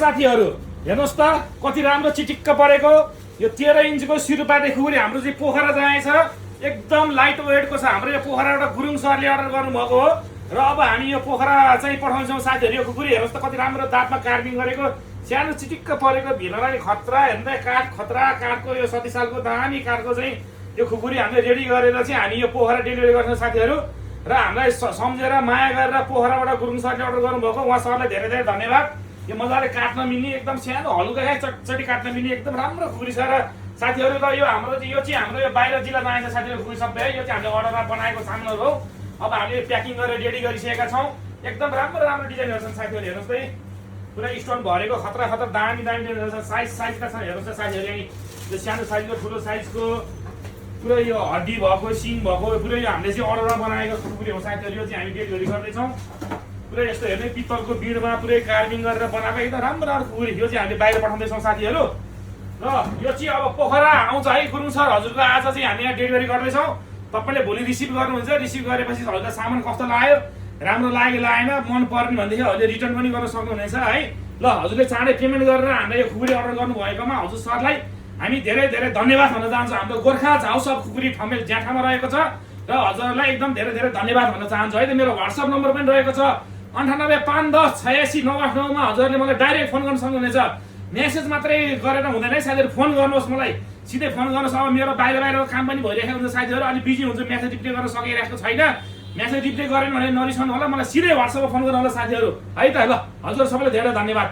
साथीहरु हेर्नुस् त कति राम्रो चिटिक्क परेको यो 13 इन्चको सिरुपाटे खुकुरी हाम्रो चाहिँ पोखरा जाएछ एकदम लाइट वेटको छ। हाम्रो यो पोखराबाट गुरुङ सरले अर्डर गर्नुभएको हो र अब हामी यो पोखरा चाहिँ पठाउँछौँ साथीहरु। यो खुकुरी हेर्नुस् त कति राम्रो दाँतमा कार्भिङ गरेको सानो चिटिक्क परेको भिनलाई खतरा हेर्दै काठ खतरा काठको यो 37 सालको दामी काठको चाहिँ यो खुकुरी हामीले रेडी गरेर चाहिँ हामी यो पोखरा डेलिभरी गर्छौँ साथीहरु। र हामीलाई सम्झेर माया गरेर पोखराबाट गुरुङ सरले अर्डर गर्नुभएको उहाँ सरलाई धेरै धेरै धन्यवाद। यो मजाले काट्न मिल्ने एकदम सानो हलुका चटचटी काट्न मिल्ने एकदम राम्रो खुकुरी छ। र साथीहरु त यो हाम्रो चाहिँ यो चाहिँ हाम्रो यो बाहिर जिल्ला जान्छ साथीहरु खुकुरी सबै यो चाहिँ हामीले अर्डरमा बनाएको सामानहरु हो। अब हामीले प्याकिङ गरेर रेडी गरिसकेका छौँ। एकदम राम्रो राम्रो डिजाइनहरु छन् साथीहरु। हेर्नुस् त पुरा स्टोन भरेको खतरा खतरा दामी दामी डिजाइनहरु छ। साइजका छन् हेर्नुस् त साथीहरु। यही यो सानो साइजको ठुलो साइजको पुरै यो हड्डी भएको सिङ भएको पुरै यो हामीले चाहिँ अर्डरमा बनाएको खुकुरी हो साथीहरु। यो चाहिँ हामी डेलिभरी गर्दैछौँ। पुरै यस्तो हेर्ने पित्तलको बिडमा पुरै कार्भिङ गरेर बनाएको एकदम राम्रो राम्रो खुकुरी यो चाहिँ हामीले बाहिर पठाउँदैछौँ साथीहरु। र यो चाहिँ अब पोखरा आउँछ है गुरुङ सर हजुरको आज चाहिँ हामी यहाँ डेलिभरी गर्दैछौँ। तपाईँले भोलि रिसिभ गर्नुहुन्छ। रिसिभ गरेपछि हजुरलाई सामान कस्तो लाग्यो राम्रो लाग्यो लागेन मन पर्ने भनेदेखि हजुरले रिटर्न पनि गर्न सक्नुहुनेछ है। ल हजुरले चाँडै पेमेन्ट गरेर हामीलाई यो खुकुरी अर्डर गर्नुभएकोमा हजुर सरलाई हामी धेरै धेरै धन्यवाद भन्न चाहन्छौँ। हाम्रो गोर्खा झाउस अफ खुकुरी ठमेल ज्याठामा रहेको छ र हजुरलाई एकदम धेरै धेरै धन्यवाद भन्न चाहन्छु है। त मेरो WhatsApp नम्बर पनि रहेको छ 9851108698 मा हजुरले मलाई डाइरेक्ट फोन गर्न सक्नुहुनेछ। मेसेज मात्रै गरेर हुँदैन है साथीहरु। फोन गर्नुहोस् मलाई सिधै फोन गर्नुहोस्। अब मेरो बाहिर काम पनि भइरहेको हुन्छ साथीहरु। अलि बिजी हुन्छ मेसेज रिप्लाई गर्न सकिरहेको छैन। मेसेज रिप्लाई गरेन भने नरिसाउनु होला। मलाई सिधै WhatsApp मा फोन गर्नु होला साथीहरु है त। ल हजुर सबैलाई धेरै धन्यवाद।